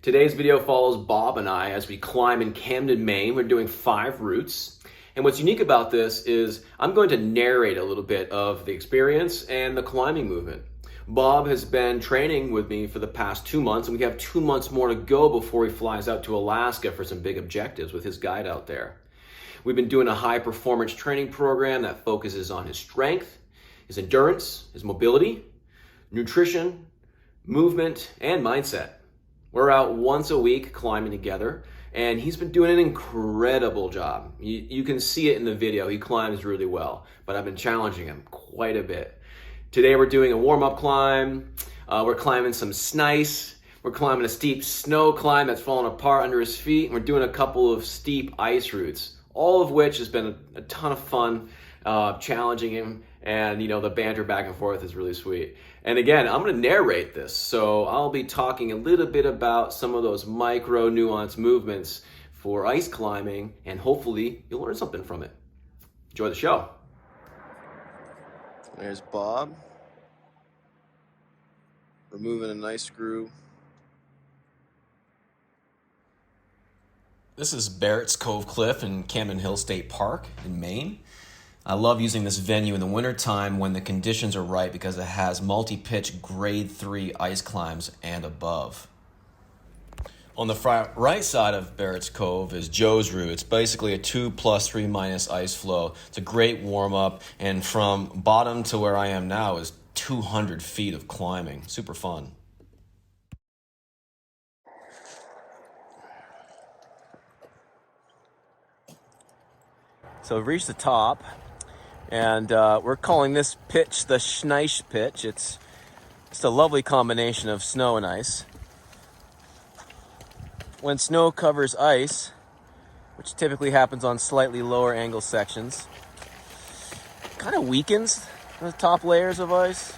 Today's video follows Bob and I as we climb in Camden, Maine. We're doing 5 routes. And what's unique about this is I'm going to narrate a little bit of the experience and the climbing movement. Bob has been training with me for the past 2 months, and we have 2 months more to go before he flies out to Alaska for some big objectives with his guide out there. We've been doing a high performance training program that focuses on his strength, his endurance, his mobility, nutrition, movement, and mindset. We're out once a week climbing together, and he's been doing an incredible job. You can see it in the video. He climbs really well, but I've been challenging him quite a bit. Today we're doing a warm-up climb. We're climbing some snice. We're climbing a steep snow climb that's falling apart under his feet. And we're doing a couple of steep ice routes, all of which has been a ton of fun, challenging him. And the banter back and forth is really sweet. And again, I'm going to narrate this, so I'll be talking a little bit about some of those micro nuanced movements for ice climbing, and hopefully you'll learn something from it. Enjoy the show. There's Bob removing an ice screw. This is Barrett's Cove Cliff in Camden Hill State Park in Maine. I love using this venue in the wintertime when the conditions are right because it has multi-pitch grade 3 ice climbs and above. On the right side of Barrett's Cove is Joe's route. It's basically a 2+3- ice flow. It's a great warm-up, and from bottom to where I am now is 200 feet of climbing. Super fun. So we've reached the top. And we're calling this pitch the Schneich pitch. It's just a lovely combination of snow and ice. When snow covers ice, which typically happens on slightly lower angle sections, kind of weakens the top layers of ice.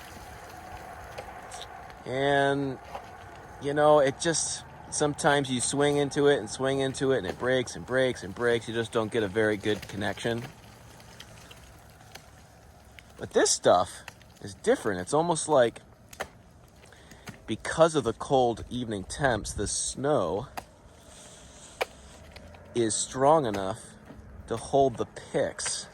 And, it just, sometimes you swing into it and it breaks and breaks and breaks. You just don't get a very good connection. But this stuff is different. It's almost like, because of the cold evening temps, the snow is strong enough to hold the picks.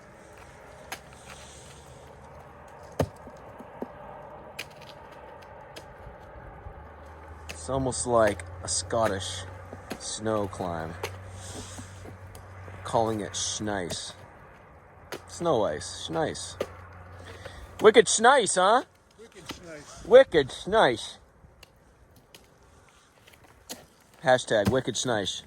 It's almost like a Scottish snow climb. I'm calling it Schneich. Snow ice, Schneich. Wicked Schneich, huh? Wicked Schneich. Wicked Schneich. Hashtag Wicked Schneich.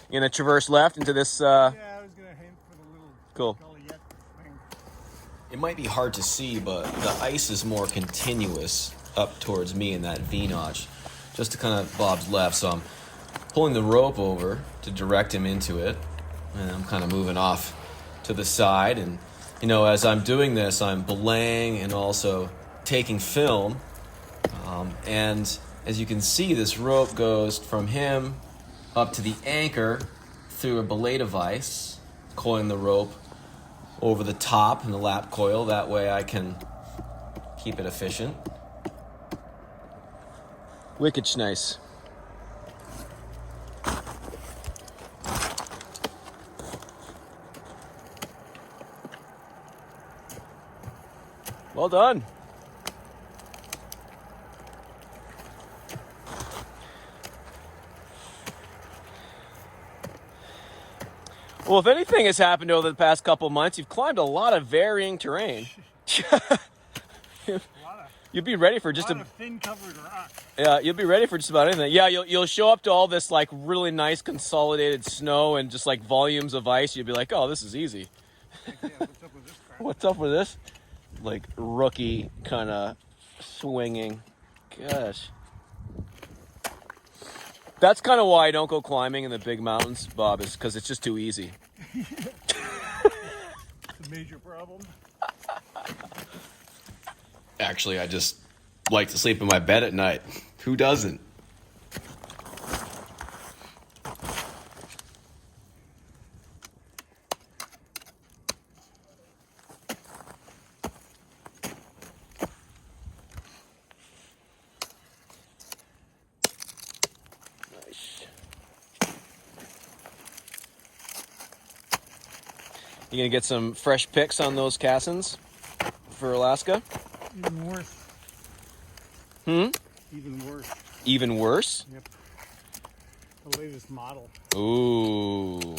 You gonna traverse left into this? Yeah, I was gonna aim for the little Cool. Goliath thing. It might be hard to see, but the ice is more continuous up towards me in that V-notch, just to kind of Bob's left. So I'm pulling the rope over to direct him into it, and I'm kind of moving off to the side. And as I'm doing this, I'm belaying and also taking film. And as you can see, this rope goes from him up to the anchor through a belay device, coiling the rope over the top in the lap coil. That way I can keep it efficient. Wicked Schneich. Well done. Well, if anything has happened over the past couple months, you've climbed a lot of varying terrain. You'll be ready for just a lot of thin covered rock. Yeah, you'll be ready for just about anything. Yeah, you'll show up to all this like really nice consolidated snow and just like volumes of ice. You'll be like, oh, this is easy. Yeah, what's up with this crap? What's up with this? Like rookie kind of swinging. Gosh. That's kind of why I don't go climbing in the big mountains, Bob, is because it's just too easy. It's a major problem. Actually, I just like to sleep in my bed at night. Who doesn't? You gonna get some fresh picks on those Cassins for Alaska? Even worse. Hmm? Even worse. Even worse? Yep. The latest model. Ooh.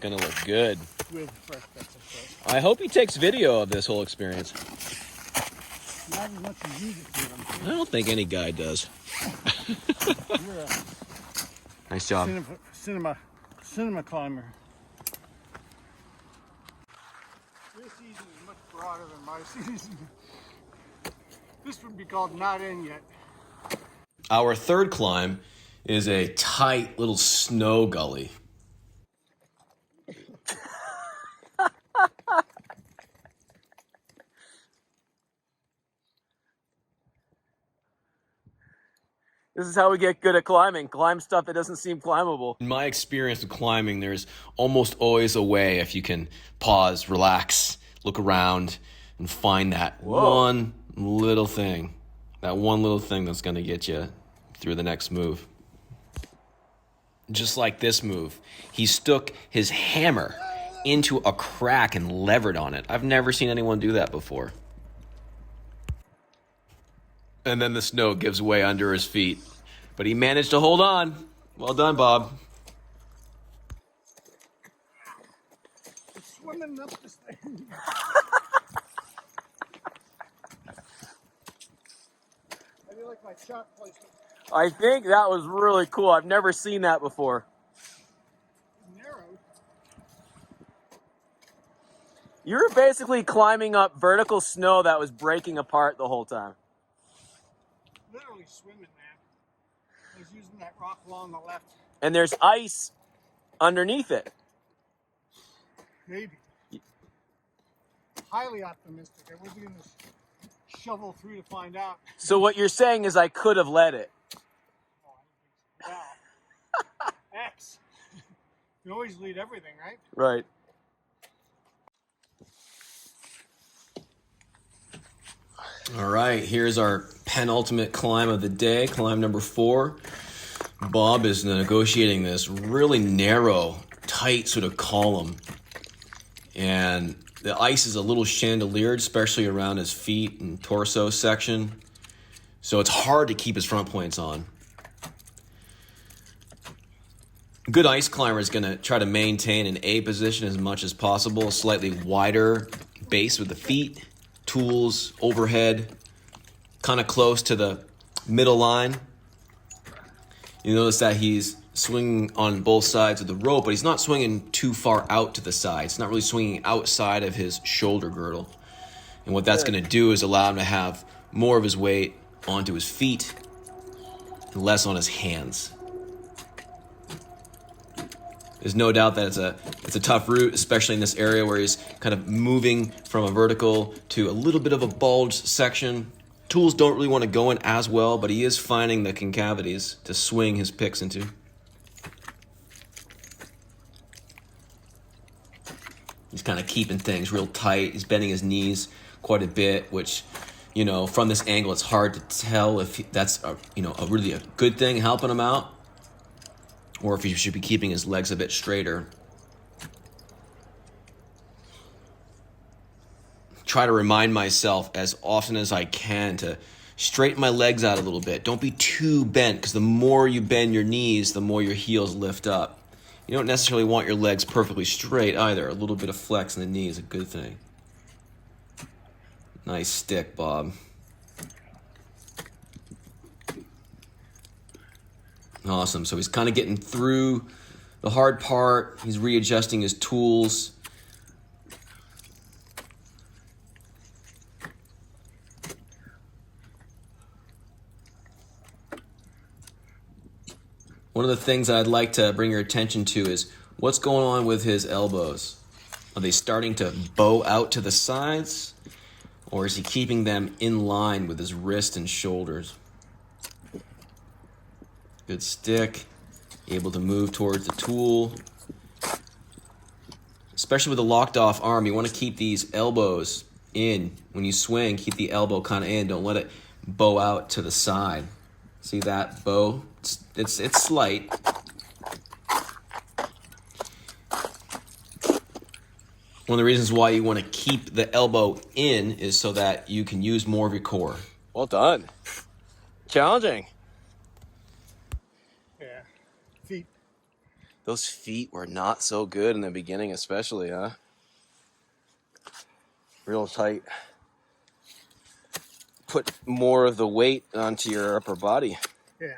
Gonna look good. With fresh pets, of course. I hope he takes video of this whole experience. Not as much as you just did, I'm I sure. don't think any guy does. You're a Nice job. cinema climber. This season is much broader than my season. This would be called not in yet. Our third climb is a tight little snow gully. This is how we get good at climbing. Climb stuff that doesn't seem climbable. In my experience with climbing, there's almost always a way if you can pause, relax, look around, and find that one little thing. That one little thing that's going to get you through the next move. Just like this move. He stuck his hammer into a crack and levered on it. I've never seen anyone do that before. And then the snow gives way under his feet. But he managed to hold on. Well done, Bob. It's swimming up this thing. I do like my shot placement. I think that was really cool. I've never seen that before. Narrow. You were basically climbing up vertical snow that was breaking apart the whole time. Literally swimming, man. I was using that rock along the left. And there's ice underneath it. Maybe. Highly optimistic. I wasn't going to shovel through to find out. So what you're saying is I could have led it. Oh, I don't think so. Wow. X. You always lead everything, right? Right. All right, here's our penultimate climb of the day, climb number 4. Bob is negotiating this really narrow, tight sort of column. And the ice is a little chandeliered, especially around his feet and torso section. So it's hard to keep his front points on. A good ice climber is going to try to maintain an A position as much as possible, a slightly wider base with the feet, tools, overhead, kind of close to the middle line. You notice that he's swinging on both sides of the rope, but he's not swinging too far out to the side. It's not really swinging outside of his shoulder girdle. And what that's going to do is allow him to have more of his weight onto his feet and less on his hands. There's no doubt that it's a tough route, especially in this area where he's kind of moving from a vertical to a little bit of a bulge section. Tools don't really want to go in as well, but he is finding the concavities to swing his picks into. He's kind of keeping things real tight. He's bending his knees quite a bit, which, you know, from this angle, it's hard to tell if that's a really a good thing helping him out, or if he should be keeping his legs a bit straighter. Try to remind myself as often as I can to straighten my legs out a little bit. Don't be too bent, because the more you bend your knees, the more your heels lift up. You don't necessarily want your legs perfectly straight either. A little bit of flex in the knee is a good thing. Nice stick, Bob. Awesome. So he's kind of getting through the hard part. He's readjusting his tools. One of the things I'd like to bring your attention to is what's going on with his elbows. Are they starting to bow out to the sides, or is he keeping them in line with his wrist and shoulders? Good stick, able to move towards the tool. Especially with a locked off arm, you want to keep these elbows in. When you swing, keep the elbow kind of in. Don't let it bow out to the side. See that bow? It's slight. One of the reasons why you want to keep the elbow in is so that you can use more of your core. Well done. Challenging. Yeah. Feet. Those feet were not so good in the beginning, especially, huh? Real tight. Put more of the weight onto your upper body. Yeah.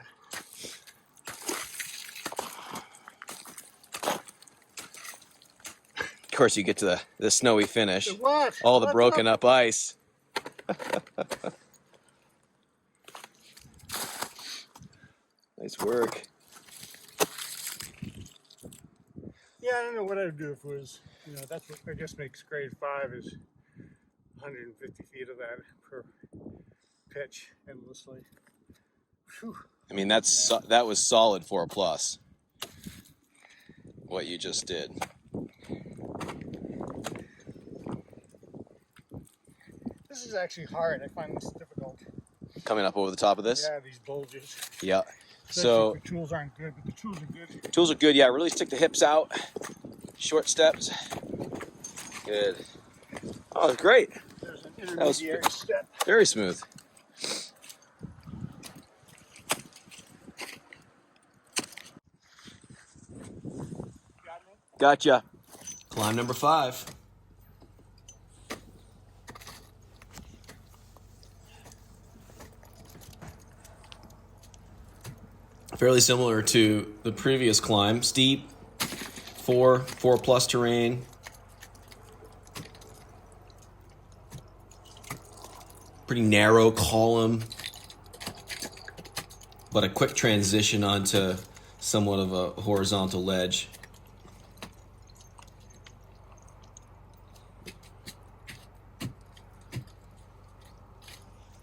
Of course, you get to the snowy finish. What? All the What's broken up ice. Nice work. Yeah, I don't know what I'd do if it was, you know, that's what I guess makes grade 5 is 150 feet of that per pitch endlessly. Whew. I mean, that was solid for a plus. What you just did. This is actually hard. I find this difficult. Coming up over the top of this? Yeah, these bulges. Yeah. Especially So if the tools aren't good, but the tools are good. tools are good. Yeah, really stick the hips out. Short steps. Good. Oh, that's great. There's an intermediary step. Very smooth. Got me? Gotcha. Climb number 5. Fairly similar to the previous climb. Steep, 4 plus terrain. Pretty narrow column, but a quick transition onto somewhat of a horizontal ledge.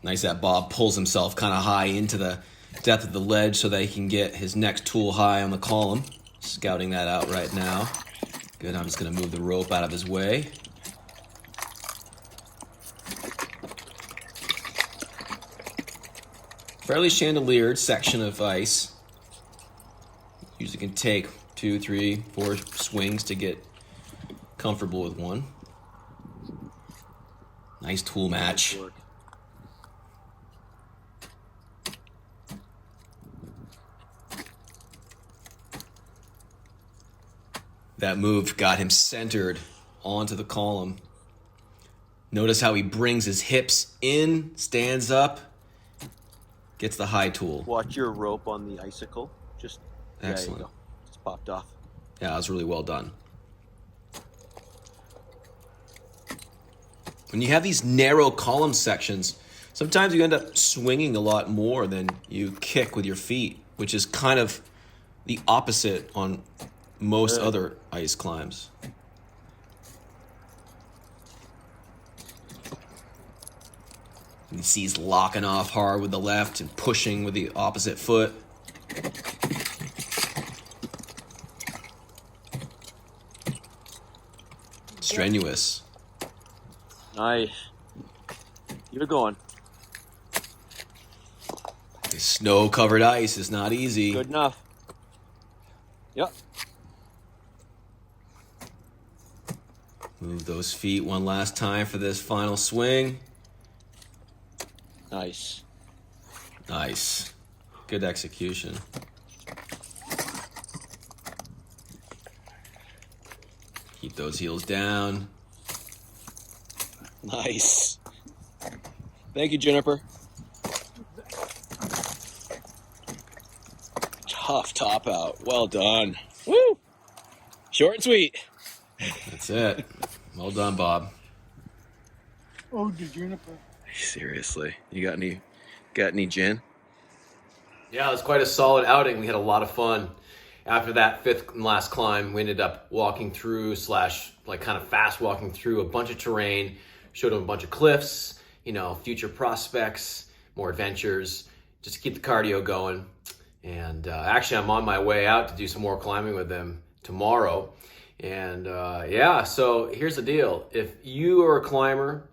Nice that Bob pulls himself kind of high into the depth of the ledge so that he can get his next tool high on the column. Scouting that out right now. Good, I'm just going to move the rope out of his way. Fairly chandeliered section of ice. Usually can take 2, 3, 4 swings to get comfortable with one. Nice tool match. That move got him centered onto the column. Notice how he brings his hips in, stands up, gets the high tool. Watch your rope on the icicle. Just excellent. There you go. Just popped off. Yeah, that was really well done. When you have these narrow column sections, sometimes you end up swinging a lot more than you kick with your feet, which is kind of the opposite on most other ice climbs. You see he's locking off hard with the left and pushing with the opposite foot. Strenuous. Nice. Keep it going. This snow-covered ice is not easy. Good enough. Yep. Move those feet one last time for this final swing. Nice. Nice. Good execution. Keep those heels down. Nice. Thank you, Jennifer. Tough top out. Well done. Woo! Short and sweet. That's it. Well done, Bob. Oh, the juniper. Seriously. You got any gin? Yeah, it was quite a solid outing. We had a lot of fun. After that 5th and last climb, we ended up walking through / kind of fast walking through a bunch of terrain, showed them a bunch of cliffs, future prospects, more adventures, just to keep the cardio going. And actually, I'm on my way out to do some more climbing with them tomorrow. And so here's the deal. If you are a climber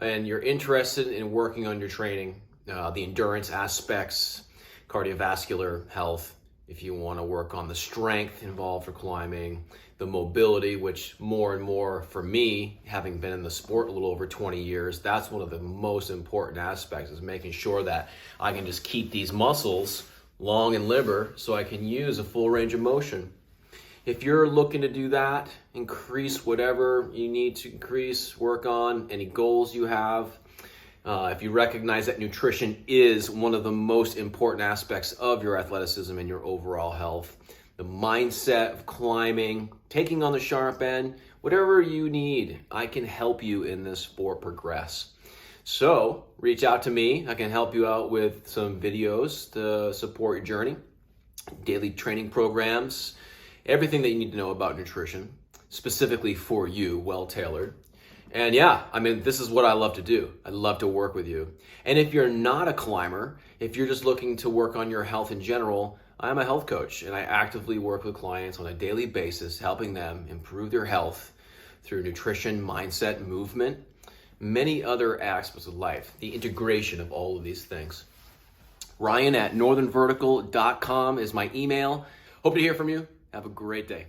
and you're interested in working on your training, the endurance aspects, cardiovascular health, if you want to work on the strength involved for climbing, the mobility, which more and more for me, having been in the sport a little over 20 years, that's one of the most important aspects, is making sure that I can just keep these muscles long and limber so I can use a full range of motion. If you're looking to do that, increase whatever you need to increase, work on any goals you have. If you recognize that nutrition is one of the most important aspects of your athleticism and your overall health, the mindset of climbing, taking on the sharp end, whatever you need, I can help you in this sport progress. So reach out to me. I can help you out with some videos to support your journey, daily training programs, everything that you need to know about nutrition, specifically for you, well tailored. And yeah, I mean, this is what I love to do. I love to work with you. And if you're not a climber, if you're just looking to work on your health in general, I'm a health coach, and I actively work with clients on a daily basis, helping them improve their health through nutrition, mindset, movement, many other aspects of life, the integration of all of these things. Ryan at northernvertical.com is my email. Hope to hear from you. Have a great day.